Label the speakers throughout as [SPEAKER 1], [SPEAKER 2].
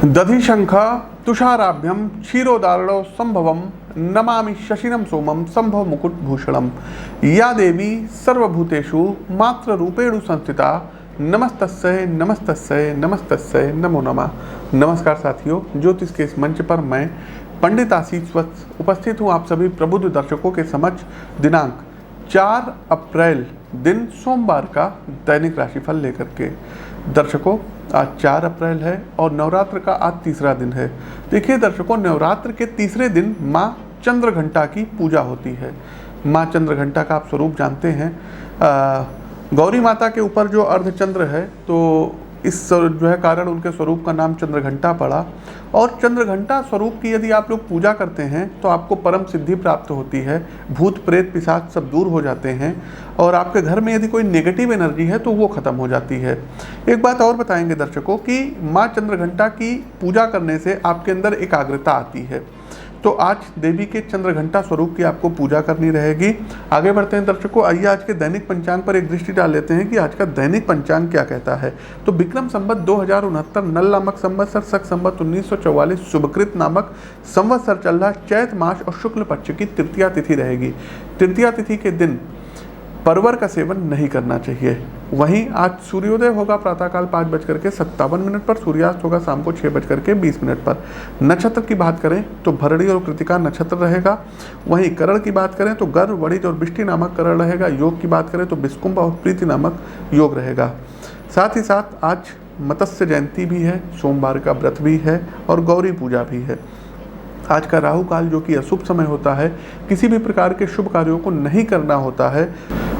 [SPEAKER 1] दधिशंख तुषाराभ्यम क्षीरोदारणो संभवम नमामि शशिनम सोमम संभव मुकुट भूषणम। या देवी सर्वभूतेषु मात्र रूपेणु संस्थिता नमस्तस्यै नमस्तस्यै नमस्तस्यै नमो नमः। नमस्कार साथियों, ज्योतिष के इस मंच पर मैं पंडित आशीष वत्स उपस्थित हूँ आप सभी प्रबुद्ध दर्शकों के समक्ष दिनांक 4 अप्रैल दिन सोमवार का दैनिक राशिफल लेकर के। दर्शकों, आज 4 अप्रैल है और नवरात्र का आज तीसरा दिन है। देखिए दर्शकों, नवरात्र के तीसरे दिन माँ चंद्रघंटा की पूजा होती है। माँ चंद्रघंटा का आप स्वरूप जानते हैं। गौरी माता के ऊपर जो अर्धचंद्र है, तो इस जो है कारण उनके स्वरूप का नाम चंद्रघंटा पड़ा। और चंद्रघंटा स्वरूप की यदि आप लोग पूजा करते हैं तो आपको परम सिद्धि प्राप्त होती है। भूत प्रेत पिशाच सब दूर हो जाते हैं और आपके घर में यदि कोई नेगेटिव एनर्जी है तो वो खत्म हो जाती है। एक बात और बताएंगे दर्शकों कि माँ चंद्रघंटा की पूजा करने से आपके अंदर एकाग्रता आती है। तो आज देवी के चंद्रघंटा स्वरूप की आपको पूजा करनी रहेगी। आगे बढ़ते हैं दर्शकों, आइए आज के दैनिक पंचांग पर एक दृष्टि डाल लेते हैं कि आज का दैनिक पंचांग क्या कहता है। तो विक्रम संवत 2069 नल नामक संवत्सर, शक संवत 1944 शुभकृत नामक संवत्सर चल रहा। चैत मास और शुक्ल पक्ष की तृतीया तिथि रहेगी। तृतीया तिथि के दिन परवर का सेवन नहीं करना चाहिए। वहीं आज सूर्योदय होगा प्रातःकाल 5:57 पर, सूर्यास्त होगा शाम को 6:20 पर। नक्षत्र की बात करें तो भरणी और कृतिका नक्षत्र रहेगा। वहीं करण की बात करें तो गर्भ, वणिज और बिष्टि नामक करण रहेगा। योग की बात करें तो बिस्कुंभ और प्रीति नामक योग रहेगा। साथ ही साथ आज मत्स्य जयंती भी है, सोमवार का व्रत भी है और गौरी पूजा भी है। आज का राहु काल जो कि अशुभ समय होता है, किसी भी प्रकार के शुभ कार्यों को नहीं करना होता है।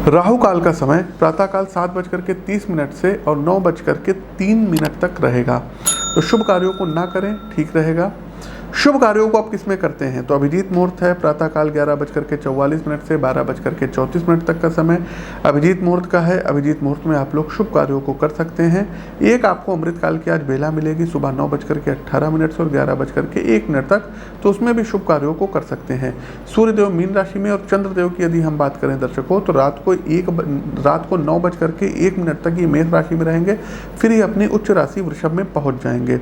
[SPEAKER 1] राहु काल का समय प्रातःकाल 7:30 से और 9:03 तक रहेगा। तो शुभ कार्यों को ना करें, ठीक रहेगा। शुभ कार्यों को आप किसमें करते हैं तो अभिजीत मुहूर्त है प्रातःकाल 11:44 से 12:34 तक का समय अभिजीत मुहूर्त का है। अभिजीत मुहूर्त में आप लोग शुभ कार्यों को कर सकते हैं। एक आपको अमृतकाल की आज बेला मिलेगी सुबह 9:18 से और 11:01 तक, तो उसमें भी शुभ कार्यों को कर सकते हैं। सूर्यदेव मीन राशि में और चंद्रदेव की यदि हम बात करें दर्शकों तो रात को 9:01 तक ये मेष राशि में रहेंगे, फिर ये अपनी उच्च राशि वृषभ में पहुंच जाएंगे।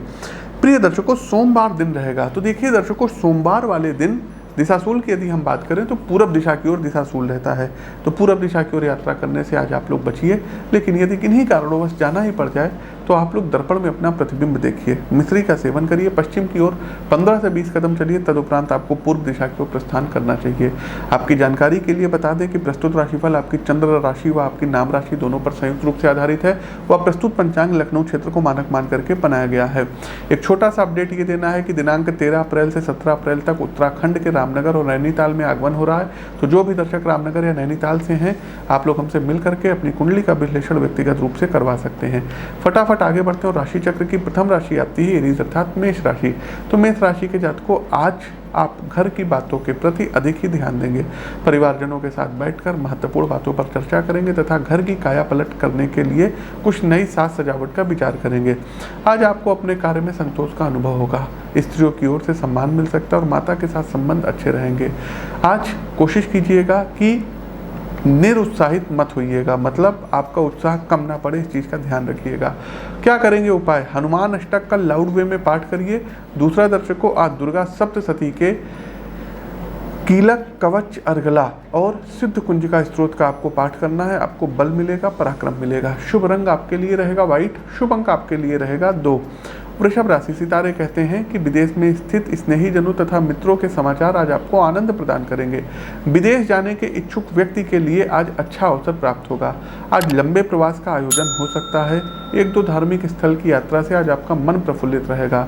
[SPEAKER 1] प्रिय दर्शकों, सोमवार दिन रहेगा। तो देखिए दर्शकों, सोमवार वाले दिन दिशाशूल की यदि हम बात करें तो पूरब दिशा की ओर दिशाशूल रहता है। तो पूरब दिशा की ओर यात्रा करने से आज आप लोग बचिए। लेकिन यदि किन्हीं कारणोंवश जाना ही पड़ जाए तो आप लोग दर्पण में अपना प्रतिबिंब देखिए। मिश्री का सेवन करिए, पश्चिम की ओर 15 से 20 कदम चलिए, तदुपरांत आपको पूर्व दिशा की ओर प्रस्थान करना चाहिए। आपकी जानकारी के लिए बता दें कि प्रस्तुत राशिफल आपकी चंद्र राशि व आपकी नाम राशि दोनों पर संयुक्त रूप से आधारित है। वह प्रस्तुत पंचांग लखनऊ क्षेत्र को मानक मान करके बनाया गया है। एक छोटा सा अपडेट ये देना है कि दिनांक 13 अप्रैल से 17 अप्रैल तक उत्तराखंड के रामनगर और नैनीताल में आगमन हो रहा है। तो जो भी दर्शक रामनगर या नैनीताल से हैं, आप लोग हमसे मिल करके अपनी कुंडली का विश्लेषण व्यक्तिगत रूप से करवा सकते हैं। फटाफट आगे बढ़ते हैं और राशि चक्र की प्रथम राशि आती है एरीज अर्थात मेष राशि। तो मेष राशि के जातकों, आज आप घर की बातों के प्रति अधिक ही ध्यान देंगे। परिवारजनों के साथ बैठकर महत्वपूर्ण बातों पर चर्चा करेंगे तथा घर की काया पलट करने के लिए कुछ नई साज सजावट का विचार करेंगे। आज आपको अपने कार्य में संतोष का अनुभव होगा। स्त्रियों की ओर से सम्मान मिल सकता है और माता के साथ संबंध अच्छे रहेंगे। आज कोशिश कीजिएगा कि निरुत्साहित मत होइएगा, मतलब आपका उत्साह कम ना पड़े, इस चीज़ का ध्यान रखिएगा। क्या करेंगे उपाय? हनुमान अष्टक का लाउड वे में पाठ करिए। दूसरा दर्शकों, आज दुर्गा सप्तशती के कीलक, कवच, अर्गला और सिद्ध कुंजिका स्त्रोत का आपको पाठ करना है। आपको बल मिलेगा, पराक्रम मिलेगा। शुभ रंग आपके लिए रहेगा व्हाइट, शुभ अंक आपके लिए रहेगा 2। वृषभ राशि, सितारे कहते हैं कि विदेश में स्थित स्नेहीजनों तथा मित्रों के समाचार आज आपको आनंद प्रदान करेंगे। विदेश जाने के इच्छुक व्यक्ति के लिए आज अच्छा अवसर प्राप्त होगा। आज लंबे प्रवास का आयोजन हो सकता है। 1-2 धार्मिक स्थल की यात्रा से आज आपका मन प्रफुल्लित रहेगा।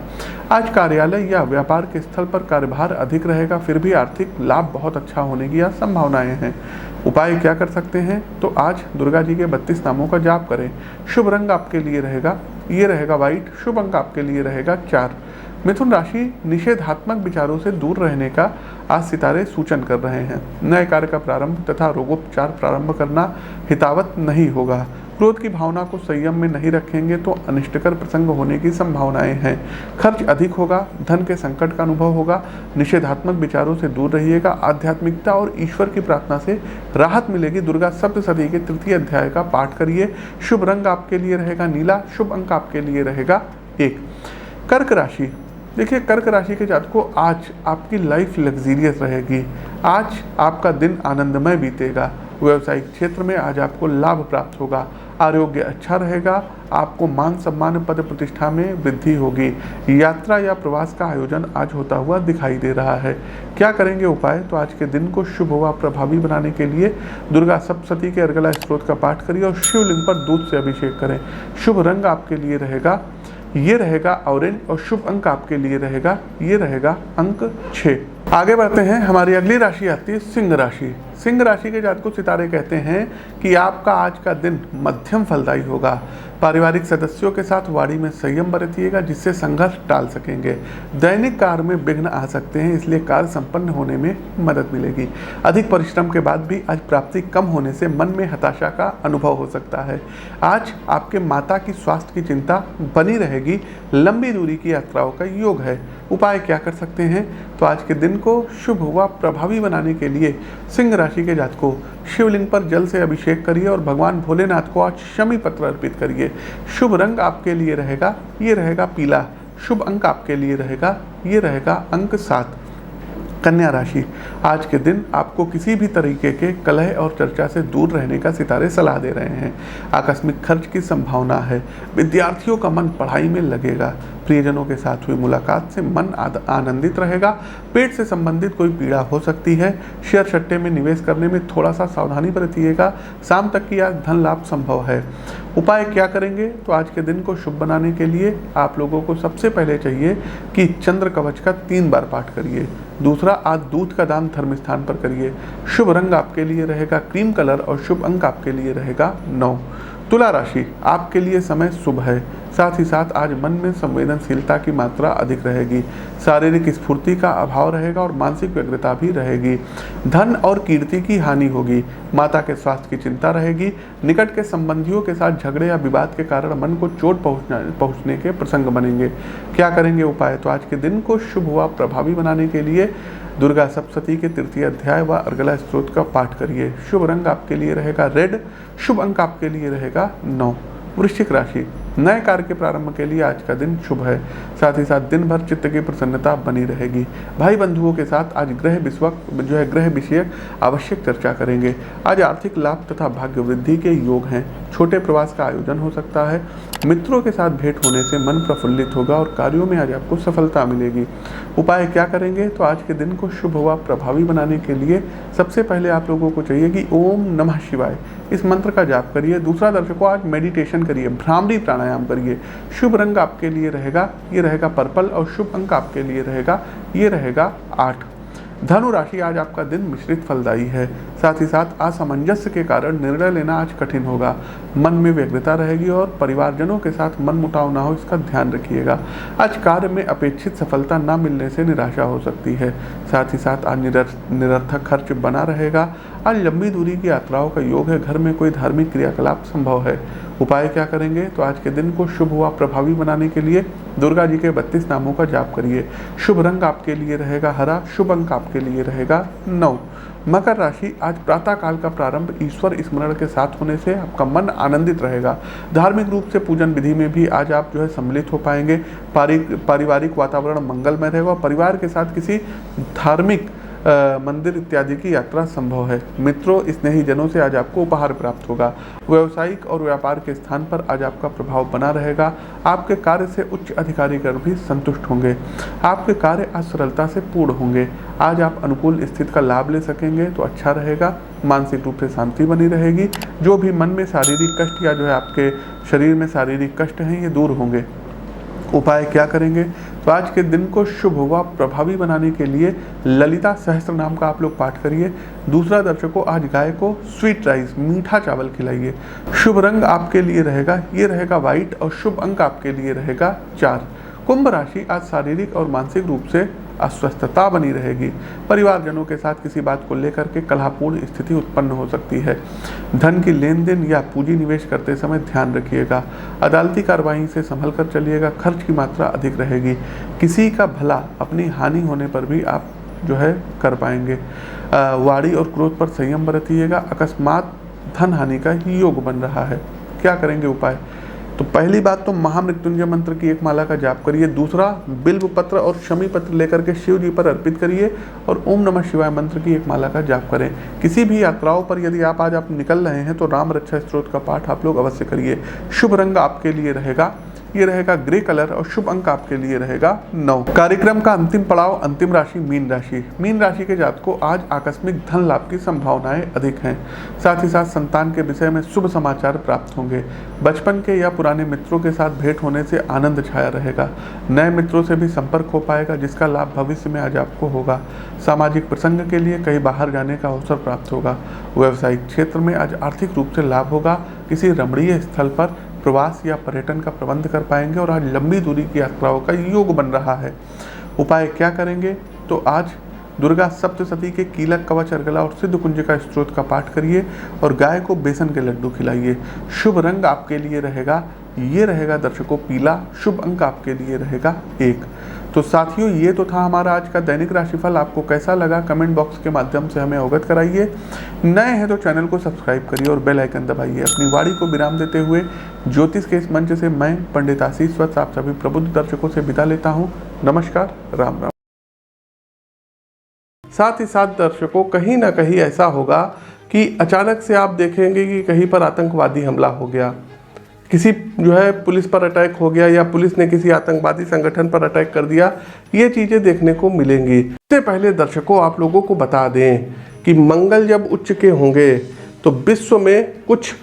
[SPEAKER 1] आज कार्यालय या व्यापार के स्थल पर कार्यभार अधिक रहेगा, फिर भी आर्थिक लाभ बहुत अच्छा होने की आज संभावनाएं हैं। उपाय क्या कर सकते हैं तो आज दुर्गा जी के 32 नामों का जाप करें। शुभ रंग आपके लिए रहेगा व्हाइट, शुभ अंक आपके लिए रहेगा 4। मिथुन राशि, निषेधात्मक विचारों से दूर रहने का आज सितारे सूचन कर रहे हैं। नए कार्य का प्रारंभ तथा रोगोपचार प्रारंभ करना हितावत नहीं होगा। क्रोध की भावना को संयम में नहीं रखेंगे तो अनिष्टकर प्रसंग होने की संभावनाएं हैं। खर्च अधिक होगा, धन के संकट का अनुभव होगा। निषेधात्मक विचारों से दूर रहिएगा। आध्यात्मिकता और ईश्वर की प्रार्थना से राहत मिलेगी। दुर्गा सप्तशती के 3य अध्याय का पाठ करिए। शुभ रंग आपके लिए रहेगा नीला, शुभ अंक आपके लिए रहेगा 1। कर्क राशि, देखिए कर्क राशि के जातकों, आज आपकी लाइफ लग्जीरियस रहेगी। आज आपका दिन आनंदमय बीतेगा। व्यवसायिक क्षेत्र में आज आपको लाभ प्राप्त होगा। आरोग्य अच्छा रहेगा। आपको मान सम्मान पद प्रतिष्ठा में वृद्धि होगी। यात्रा या प्रवास का आयोजन आज होता हुआ दिखाई दे रहा है। क्या करेंगे उपाय? तो आज के दिन को शुभ व प्रभावी बनाने के लिए दुर्गा सप्तशती के अर्गला स्त्रोत का पाठ करिए और शिवलिंग पर दूध से अभिषेक करें। शुभ रंग आपके लिए रहेगा, ये रहेगा ऑरेंज, और शुभ अंक आपके लिए रहेगा, ये रहेगा अंक 6। आगे बढ़ते हैं। हमारी अगली राशि आती है सिंह राशि। सिंह राशि के जातकों, सितारे कहते हैं कि आपका आज का दिन मध्यम फलदायी होगा। पारिवारिक सदस्यों के साथ वाणी में संयम बरतिएगा, जिससे संघर्ष टाल सकेंगे। दैनिक कार्य में विघ्न आ सकते हैं, इसलिए कार्य संपन्न होने में मदद मिलेगी। अधिक परिश्रम के बाद भी आज प्राप्ति कम होने से मन में हताशा का अनुभव हो सकता है। आज आपके माता की स्वास्थ्य की चिंता बनी रहेगी। लंबी दूरी की यात्राओं का योग है। उपाय क्या कर सकते हैं? तो आज के दिन को शुभ व प्रभावी बनाने के लिए सिंह राशि के जातकों, शिवलिंग पर जल से अभिषेक करिए और भगवान भोलेनाथ को आज शमी पत्र अर्पित करिए। शुभ रंग आपके लिए रहेगा, ये रहेगा पीला। शुभ अंक आपके लिए रहेगा, ये रहेगा अंक 7। कन्या राशि, आज के दिन आपको किसी भी तरीके के कलह और चर्चा से दूर रहने का सितारे सलाह दे रहे हैं। आकस्मिक खर्च की संभावना है। विद्यार्थियों का मन पढ़ाई में लगेगा। प्रियजनों के साथ हुई मुलाकात से मन आनंदित रहेगा। पेट से संबंधित कोई पीड़ा हो सकती है। शेयर सट्टे में निवेश करने में थोड़ा सा सावधानी बरतिएगा। शाम तक की आज धन लाभ संभव है। उपाय क्या करेंगे? तो आज के दिन को शुभ बनाने के लिए आप लोगों को सबसे पहले चाहिए कि चंद्र कवच का 3 बार पाठ करिए। दूसरा, आज दूध का दान धर्म स्थान पर करिए। शुभ रंग आपके लिए रहेगा क्रीम कलर और शुभ अंक आपके लिए रहेगा 9। तुला राशि, आपके लिए समय शुभ है। साथ ही साथ आज मन में संवेदनशीलता की मात्रा अधिक रहेगी। शारीरिक स्फूर्ति का अभाव रहेगा और मानसिक व्यग्रता भी रहेगी। धन और कीर्ति की हानि होगी। माता के स्वास्थ्य की चिंता रहेगी। निकट के संबंधियों के साथ झगड़े या विवाद के कारण मन को चोट पहुंचने के प्रसंग बनेंगे। क्या करेंगे उपाय? तो आज के दिन को शुभ व प्रभावी बनाने के लिए दुर्गा सप्तशती के 3य अध्याय व अर्गला स्त्रोत का पाठ करिए। शुभ रंग आपके लिए रहेगा रेड। शुभ अंक आपके लिए रहेगा 9। वृश्चिक राशि, नए कार्य के प्रारंभ के लिए आज का दिन शुभ है। साथ ही साथ दिन भर चित्त की प्रसन्नता बनी रहेगी। भाई बंधुओं के साथ आज ग्रह विषयक आवश्यक चर्चा करेंगे। आज आर्थिक लाभ तथा भाग्य वृद्धि के योग हैं। छोटे प्रवास का आयोजन हो सकता है। मित्रों के साथ भेंट होने से मन प्रफुल्लित होगा और कार्यों में आज आपको सफलता मिलेगी। उपाय क्या करेंगे? तो आज के दिन को शुभ व प्रभावी बनाने के लिए सबसे पहले आप लोगों को चाहिए कि ओम नमः शिवाय इस मंत्र का जाप करिए। दूसरा, दर्शकों, आज मेडिटेशन करिए, भ्रामरी प्राणायाम करिए। शुभ रंग आपके लिए रहेगा, ये रहेगा पर्पल, और शुभ अंक आपके लिए रहेगा, ये रहेगा 8। धनु राशि, आज आपका दिन मिश्रित फलदायी है। साथ ही साथ असामंजस्य के कारण निर्णय लेना आज कठिन होगा। मन में व्यग्रता रहेगी और परिवारजनों के साथ मनमुटाव ना हो, इसका ध्यान रखिएगा। आज कार्य में अपेक्षित सफलता न मिलने से निराशा हो सकती है। साथ ही साथ आज निरर्थक खर्च बना रहेगा। आज लंबी दूरी की यात्राओं का योग है। घर में कोई धार्मिक क्रियाकलाप संभव है। उपाय क्या करेंगे? तो आज के दिन को शुभ व प्रभावी बनाने के लिए दुर्गा जी के 32 नामों का जाप करिए। शुभ रंग आपके लिए रहेगा हरा। शुभ अंक आपके लिए रहेगा 9। मकर राशि, आज प्रातः काल का प्रारंभ ईश्वर स्मरण के साथ होने से आपका मन आनंदित रहेगा। धार्मिक रूप से पूजन विधि में भी आज आप सम्मिलित हो पाएंगे। पारिवारिक वातावरण मंगलमय रहेगा और परिवार के साथ किसी धार्मिक मंदिर इत्यादि की यात्रा संभव है। मित्रों, स्नेही जनों से आज आपको उपहार प्राप्त होगा। व्यवसायिक और व्यापार के स्थान पर आज आपका प्रभाव बना रहेगा। आपके कार्य से उच्च अधिकारीगण भी संतुष्ट होंगे। आपके कार्य आज सरलता से पूर्ण होंगे। आज आप अनुकूल स्थिति का लाभ ले सकेंगे तो अच्छा रहेगा। मानसिक रूप से शांति बनी रहेगी। जो भी मन में शारीरिक कष्ट या आपके शरीर में शारीरिक कष्ट हैं, ये दूर होंगे। उपाय क्या करेंगे? तो आज के दिन को शुभ व प्रभावी बनाने के लिए ललिता सहस्त्र नाम का आप लोग पाठ करिए। दूसरा, दर्शकों, आज गाय को स्वीट राइस, मीठा चावल खिलाइए। शुभ रंग आपके लिए रहेगा, ये रहेगा व्हाइट, और शुभ अंक आपके लिए रहेगा 4। कुंभ राशि, आज शारीरिक और मानसिक रूप से अस्वस्थता बनी रहेगी। परिवारजनों के साथ किसी बात को लेकर के कलहपूर्ण स्थिति उत्पन्न हो सकती है। धन की लेन देन या पूंजी निवेश करते समय ध्यान रखिएगा। अदालती कार्रवाई से संभल कर चलिएगा। खर्च की मात्रा अधिक रहेगी। किसी का भला अपनी हानि होने पर भी आप कर पाएंगे। वाणी और क्रोध पर संयम बरतिएगा। अकस्मात धन हानि का योग बन रहा है। क्या करेंगे उपाय? तो पहली बात तो महामृत्युंजय मंत्र की एक माला का जाप करिए। दूसरा, बिल्व पत्र और शमी पत्र लेकर के शिव जी पर अर्पित करिए और ओम नमः शिवाय मंत्र की एक माला का जाप करें। किसी भी यात्राओं पर यदि आज आप निकल रहे हैं तो राम रक्षा स्तोत्र का पाठ आप लोग अवश्य करिए। शुभ रंग आपके लिए रहेगा, ये रहेगा ग्रे कलर और शुभ अंक आपके लिए रहेगा 9। कार्यक्रम का अंतिम पड़ाव, अंतिम राशि मीन राशि। मीन राशि के जातकों आज आकस्मिक धन लाभ की संभावनाएं अधिक हैं। साथ ही साथ संतान के विषय में शुभ समाचार प्राप्त होंगे। बचपन के या पुराने मित्रों के साथ भेंट होने से आनंद छाया रहेगा। नए मित्रों से भी संपर्क हो पाएगा जिसका लाभ भविष्य में आज आपको होगा। सामाजिक प्रसंग के लिए कहीं बाहर जाने का अवसर प्राप्त होगा। व्यावसायिक क्षेत्र में आज आर्थिक रूप से लाभ होगा। किसी रमणीय स्थल पर प्रवास या पर्यटन का प्रबंध कर पाएंगे और आज लंबी दूरी की यात्राओं का योग बन रहा है। उपाय क्या करेंगे तो आज दुर्गा सप्तशती के कीलक, कवच, अर्गला और सिद्ध कुंजिका स्त्रोत का पाठ करिए और गाय को बेसन के लड्डू खिलाइए। शुभ रंग आपके लिए रहेगा, ये रहेगा दर्शकों पीला। शुभ अंक आपके लिए रहेगा 1। तो साथियों, ये तो था हमारा आज का दैनिक राशिफल। आपको कैसा लगा कमेंट बॉक्स के माध्यम से हमें अवगत कराइए। नए हैं तो चैनल को सब्सक्राइब करिए और बेल आइकन दबाइए। अपनी वाणी को विराम देते हुए ज्योतिष के इस मंच से मैं पंडित आशीष वत्स आप सभी प्रबुद्ध दर्शकों से विदा लेता हूँ। नमस्कार, राम राम। साथ ही साथ दर्शकों, कहीं ना कहीं ऐसा होगा कि अचानक से आप देखेंगे कि कहीं पर आतंकवादी हमला हो गया, किसी जो है पुलिस पर अटैक हो गया या पुलिस ने किसी आतंकवादी संगठन पर अटैक कर दिया। ये चीज़ें देखने को मिलेंगी। इससे पहले दर्शकों आप लोगों को बता दें कि मंगल जब उच्च के होंगे तो विश्व में कुछ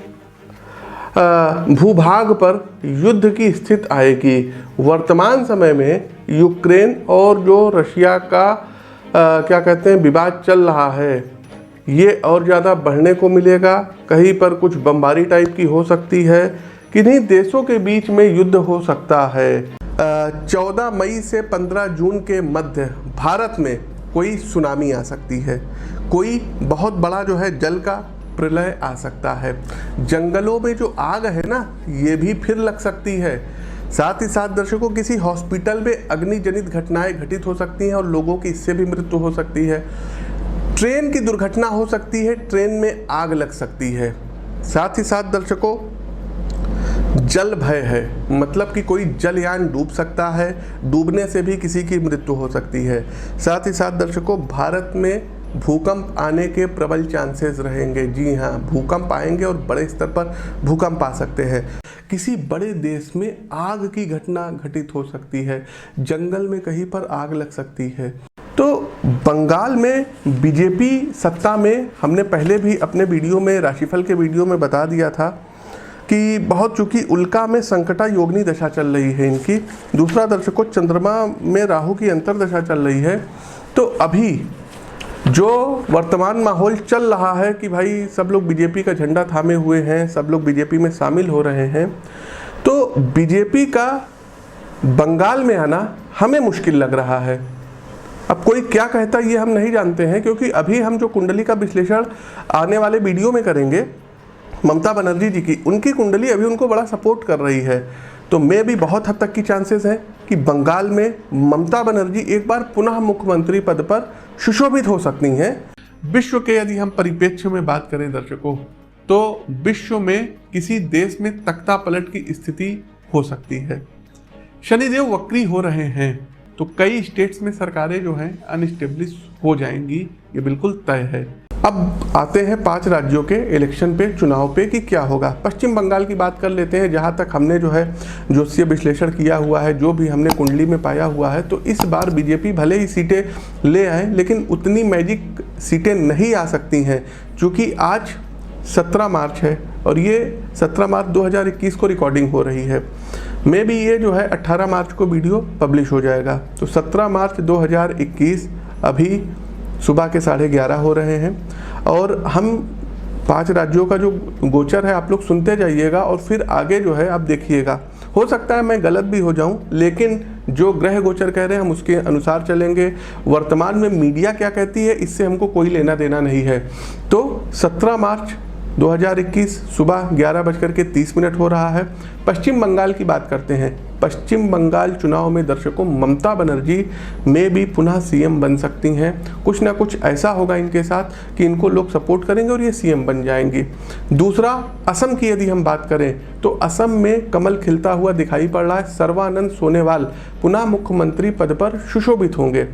[SPEAKER 1] भूभाग पर युद्ध की स्थिति आएगी। वर्तमान समय में यूक्रेन और जो रशिया का क्या कहते हैं विवाद चल रहा है, ये और ज़्यादा बढ़ने को मिलेगा। कहीं पर कुछ बमबारी टाइप की हो सकती है, किन्हीं देशों के बीच में युद्ध हो सकता है। 14 मई से 15 जून के मध्य भारत में कोई सुनामी आ सकती है, कोई बहुत बड़ा जो है जल का प्रलय आ सकता है। जंगलों में जो आग है ना, ये भी फिर लग सकती है। साथ ही साथ दर्शकों, किसी हॉस्पिटल में अग्निजनित घटनाएं घटित हो सकती हैं और लोगों की इससे भी मृत्यु हो सकती है। ट्रेन की दुर्घटना हो सकती है, ट्रेन में आग लग सकती है। साथ ही साथ दर्शकों, जल भय है, मतलब कि कोई जलयान डूब सकता है, डूबने से भी किसी की मृत्यु हो सकती है। साथ ही साथ दर्शकों, भारत में भूकंप आने के प्रबल चांसेस रहेंगे। जी हाँ, भूकंप आएंगे और बड़े स्तर पर भूकंप आ सकते हैं। किसी बड़े देश में आग की घटना घटित हो सकती है, जंगल में कहीं पर आग लग सकती है। तो बंगाल में बीजेपी सत्ता में, हमने पहले भी अपने वीडियो में, राशिफल के वीडियो में बता दिया था कि बहुत, चूंकि उल्का में संकटा योगिनी दशा चल रही है इनकी। दूसरा दर्शकों, चंद्रमा में राहु की अंतर्दशा चल रही है। तो अभी जो वर्तमान माहौल चल रहा है कि भाई सब लोग बीजेपी का झंडा थामे हुए हैं, सब लोग बीजेपी में शामिल हो रहे हैं, तो बीजेपी का बंगाल में आना हमें मुश्किल लग रहा है। अब कोई क्या कहता है ये हम नहीं जानते हैं, क्योंकि अभी हम जो कुंडली का विश्लेषण आने वाले वीडियो में करेंगे ममता बनर्जी जी की, उनकी कुंडली अभी उनको बड़ा सपोर्ट कर रही है। तो मैं भी बहुत हद तक की चांसेस हैं कि बंगाल में ममता बनर्जी एक बार पुनः मुख्यमंत्री पद पर सुशोभित हो सकती हैं। विश्व के यदि हम परिप्रेक्ष्य में बात करें दर्शकों, तो विश्व में किसी देश में तख्ता पलट की स्थिति हो सकती है। शनिदेव वक्री हो रहे हैं तो कई स्टेट्स में सरकारें जो हैं अनस्टेब्लिश हो जाएंगी, ये बिल्कुल तय है। अब आते हैं 5 राज्यों के इलेक्शन पे, चुनाव पे कि क्या होगा। पश्चिम बंगाल की बात कर लेते हैं, जहाँ तक हमने जो है ज्योतिषीय विश्लेषण किया हुआ है, जो भी हमने कुंडली में पाया हुआ है, तो इस बार बीजेपी भले ही सीटें ले आए लेकिन उतनी मैजिक सीटें नहीं आ सकती हैं, क्योंकि आज 17 मार्च है और ये 17 मार्च 2021 को रिकॉर्डिंग हो रही है। मे भी ये जो है 18 मार्च को वीडियो पब्लिश हो जाएगा। तो 17 मार्च 2021 अभी सुबह के 11:30 हो रहे हैं और हम 5 राज्यों का जो गोचर है आप लोग सुनते जाइएगा और फिर आगे जो है आप देखिएगा। हो सकता है मैं गलत भी हो जाऊं, लेकिन जो ग्रह गोचर कह रहे हैं हम उसके अनुसार चलेंगे। वर्तमान में मीडिया क्या कहती है इससे हमको कोई लेना देना नहीं है। तो 17 मार्च 2021 सुबह 11:30 हो रहा है। पश्चिम बंगाल की बात करते हैं। पश्चिम बंगाल चुनाव में दर्शकों ममता बनर्जी में भी पुनः सीएम बन सकती हैं। कुछ ना कुछ ऐसा होगा इनके साथ कि इनको लोग सपोर्ट करेंगे और ये सीएम बन जाएंगी। दूसरा, असम की यदि हम बात करें तो असम में कमल खिलता हुआ दिखाई पड़ रहा है। सर्बानंद सोनोवाल पुनः मुख्यमंत्री पद पर सुशोभित होंगे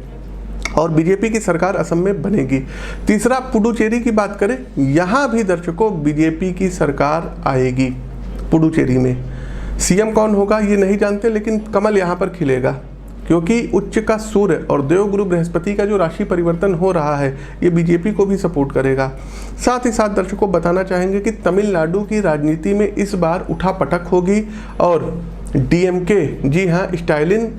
[SPEAKER 1] और बीजेपी की सरकार असम में बनेगी। तीसरा, पुडुचेरी की बात करें, यहाँ भी दर्शकों बीजेपी की सरकार आएगी। पुडुचेरी में सीएम कौन होगा ये नहीं जानते, लेकिन कमल यहाँ पर खिलेगा क्योंकि उच्च का सूर्य और देवगुरु बृहस्पति का जो राशि परिवर्तन हो रहा है ये बीजेपी को भी सपोर्ट करेगा। साथ ही साथ दर्शकों बताना चाहेंगे कि तमिलनाडु की राजनीति में इस बार उठापटक होगी और डीएमके, जी हाँ, स्टालिन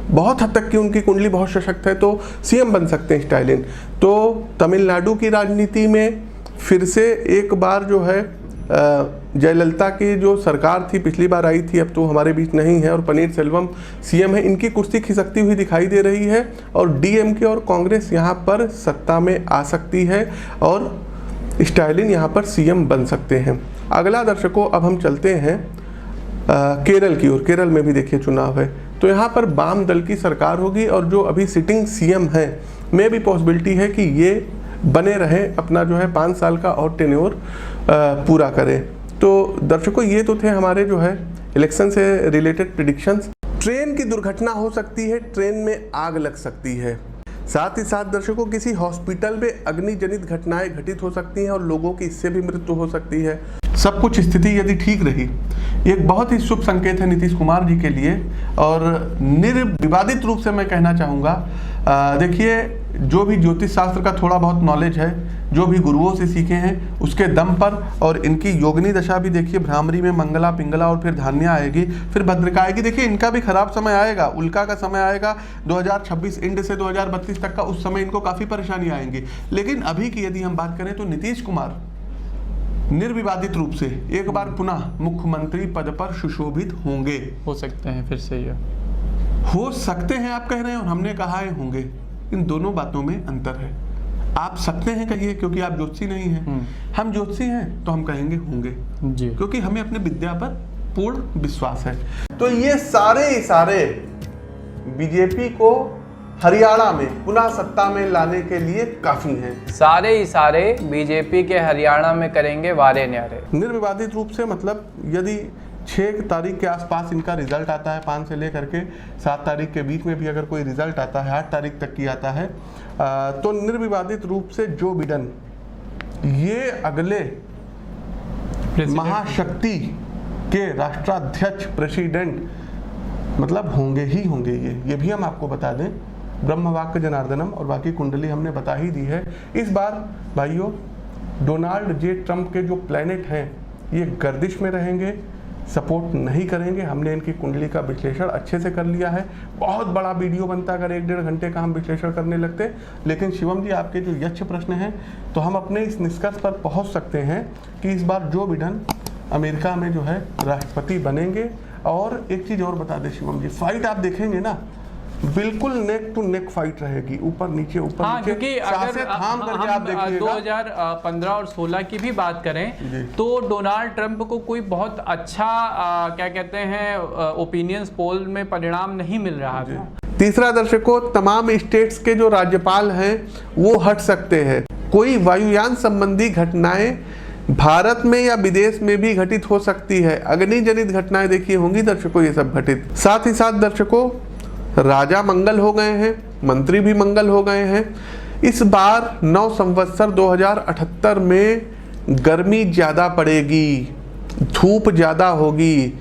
[SPEAKER 1] बहुत हद तक की उनकी कुंडली बहुत सशक्त है तो सीएम बन सकते हैं स्टालिन। तो तमिलनाडु की राजनीति में फिर से एक बार जो है जयललिता की जो सरकार थी, पिछली बार आई थी, अब तो हमारे बीच नहीं है, और पनीर सेल्वम सीएम है, इनकी कुर्सी खिसकती हुई दिखाई दे रही है और डीएमके और कांग्रेस यहाँ पर सत्ता में आ सकती है और स्टालिन यहाँ पर सीएम बन सकते हैं। अगला दर्शकों अब हम चलते हैं केरल की ओर। केरल में भी देखिए चुनाव है तो यहाँ पर वाम दल की सरकार होगी और जो अभी सिटिंग सीएम है में भी पॉसिबिलिटी है कि ये बने रहे, अपना जो है 5 साल का और टेन्योर पूरा करें। तो दर्शकों ये तो थे हमारे जो है इलेक्शन से रिलेटेड प्रेडिक्शंस। ट्रेन की दुर्घटना हो सकती है, ट्रेन में आग लग सकती है। साथ ही साथ दर्शकों किसी हॉस्पिटल में अग्निजनित घटनाएं घटित हो सकती हैं और लोगों की इससे भी मृत्यु हो सकती है। सब कुछ स्थिति यदि ठीक रही, एक बहुत ही शुभ संकेत है नीतीश कुमार जी के लिए और निर्विवादित रूप से मैं कहना चाहूँगा, देखिए जो भी ज्योतिष शास्त्र का थोड़ा बहुत नॉलेज है, जो भी गुरुओं से सीखे हैं उसके दम पर, और इनकी योगिनी दशा भी देखिए, भ्रामरी में मंगला पिंगला और फिर धान्या आएगी, फिर भद्रिका आएगी। देखिए इनका भी खराब समय आएगा, उल्का का समय आएगा 2026 एंड से 2032 तक का, उस समय इनको काफ़ी परेशानी आएंगी। लेकिन अभी की यदि हम बात करें तो नीतीश कुमार निर्विवादित रूप से एक बार पुनः मुख्यमंत्री पद पर सुशोभित होंगे।
[SPEAKER 2] हो सकते हैं, फिर से ये
[SPEAKER 1] हो सकते हैं आप कह रहे हैं और हमने कहा है होंगे। इन दोनों बातों में अंतर है। आप सकते हैं कहिए क्योंकि आप ज्योतिषी नहीं हैं, हम ज्योतिषी हैं तो हम कहेंगे होंगे
[SPEAKER 2] जी,
[SPEAKER 1] क्योंकि हमें अपने विद्या पर पूर्ण विश्वास है। तो ये सारे बीजेपी को हरियाणा में पुनः सत्ता में लाने के लिए काफी हैं।
[SPEAKER 2] सारे बीजेपी के हरियाणा में करेंगे वारे न्यारे।
[SPEAKER 1] निर्विवादित रूप से, मतलब यदि 6 तारीख के आसपास इनका रिजल्ट आता है, 5 से लेकर के 7 तारीख के बीच में भी अगर कोई रिजल्ट आता है, 8 तारीख तक की आता है, तो निर्विवादित रूप से जो बिडेन ये अगले महाशक्ति के राष्ट्राध्यक्ष प्रेसिडेंट मतलब होंगे ही होंगे। ये भी हम आपको बता दें, ब्रह्मवाक्य जनार्दनम और बाकी कुंडली हमने बता ही दी है। इस बार भाइयों डोनाल्ड जे ट्रंप के जो प्लैनेट हैं ये गर्दिश में रहेंगे, सपोर्ट नहीं करेंगे। हमने इनकी कुंडली का विश्लेषण अच्छे से कर लिया है, बहुत बड़ा वीडियो बनता अगर 1-1.5 घंटे का हम विश्लेषण करने लगते। लेकिन शिवम जी आपके जो यक्ष प्रश्न हैं तो हम अपने इस निष्कर्ष पर पहुंच सकते हैं कि इस बार जो बिडेन अमेरिका में जो है राष्ट्रपति बनेंगे। और एक चीज़ और बता दें शिवम जी, फाइट आप देखेंगे ना बिल्कुल नेक टू नेक फाइट रहेगी, ऊपर नीचे ऊपर नीचे,
[SPEAKER 2] क्योंकि अगर
[SPEAKER 1] थाम करके आप देखिएगा
[SPEAKER 2] 2015 और 16 की भी बात करें तो डोनाल्ड ट्रंप को कोई बहुत अच्छा क्या कहते हैं ओपिनियंस पोल में परिणाम नहीं मिल रहा था।
[SPEAKER 1] तीसरा दर्शकों, तमाम स्टेट्स के जो राज्यपाल हैं वो हट सकते हैं। कोई वायुयान संबंधी घटनाएं भारत में या विदेश में भी घटित हो सकती है। अग्निजनित घटनाएं देखिए होंगी दर्शकों ये सब घटित। साथ ही साथ दर्शकों राजा मंगल हो गए हैं, मंत्री भी मंगल हो गए हैं। इस बार 9 संवत्सर 2078 में गर्मी ज़्यादा पड़ेगी, धूप ज़्यादा होगी,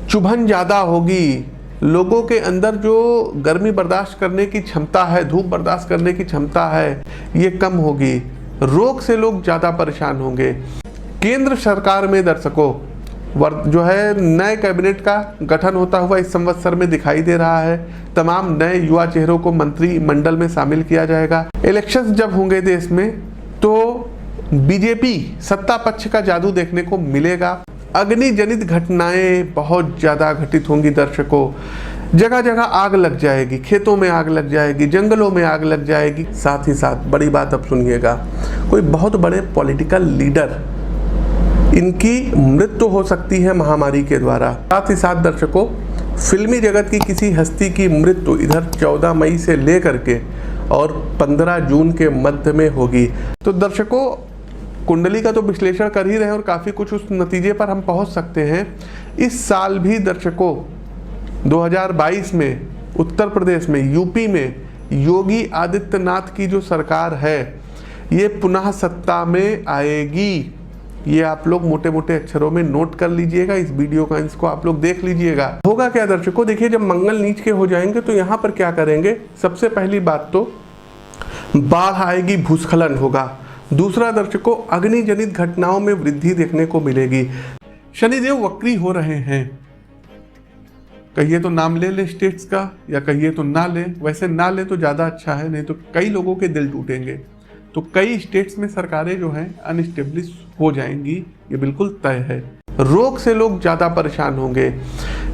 [SPEAKER 1] चुभन ज़्यादा होगी। लोगों के अंदर जो गर्मी बर्दाश्त करने की क्षमता है, धूप बर्दाश्त करने की क्षमता है, ये कम होगी। रोग से लोग ज़्यादा परेशान होंगे। केंद्र सरकार में दर्शकों जो है नए कैबिनेट का गठन होता हुआ इस संवत्सर में दिखाई दे रहा है। तमाम नए युवा चेहरों को मंत्रिमंडल में शामिल किया जाएगा। इलेक्शंस जब होंगे देश में तो बीजेपी सत्ता पक्ष का जादू देखने को मिलेगा। अग्निजनित घटनाएं बहुत ज़्यादा घटित होंगी दर्शकों। जगह जगह आग लग जाएगी, खेतों में आग लग जाएगी, जंगलों में आग लग जाएगी। साथ ही साथ बड़ी बात अब सुनिएगा, कोई बहुत बड़े पॉलिटिकल लीडर इनकी मृत्यु हो सकती है महामारी के द्वारा। साथ ही साथ दर्शकों, फिल्मी जगत की किसी हस्ती की मृत्यु इधर 14 मई से लेकर के और 15 जून के मध्य में होगी। तो दर्शकों, कुंडली का तो विश्लेषण कर ही रहे हैं और काफ़ी कुछ उस नतीजे पर हम पहुंच सकते हैं। इस साल भी दर्शकों 2022 में उत्तर प्रदेश में, यूपी में योगी आदित्यनाथ की जो सरकार है ये पुनः सत्ता में आएगी। ये आप लोग मोटे मोटे अक्षरों में नोट कर लीजिएगा, इस वीडियो का इसको आप लोग देख लीजिएगा। होगा क्या दर्शकों, देखिए जब मंगल नीच के हो जाएंगे तो यहाँ पर क्या करेंगे, सबसे पहली बात तो बाढ़ आएगी, भूस्खलन होगा। दूसरा दर्शकों, अग्नि जनित घटनाओं में वृद्धि देखने को मिलेगी। शनिदेव वक्री हो रहे हैं, कहिए तो नाम ले ले स्टेट्स का या कहिए तो ना ले, वैसे ना ले तो ज़्यादा अच्छा है, नहीं तो कई लोगों के दिल टूटेंगे। तो कई स्टेट्स में सरकारें जो हैं अनस्टेब्लिश हो जाएंगी, ये बिल्कुल तय है। रोग से लोग ज़्यादा परेशान होंगे।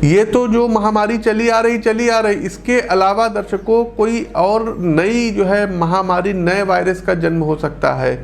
[SPEAKER 1] ये तो जो महामारी चली आ रही, इसके अलावा दर्शकों कोई और नई जो है महामारी, नए वायरस का जन्म हो सकता है।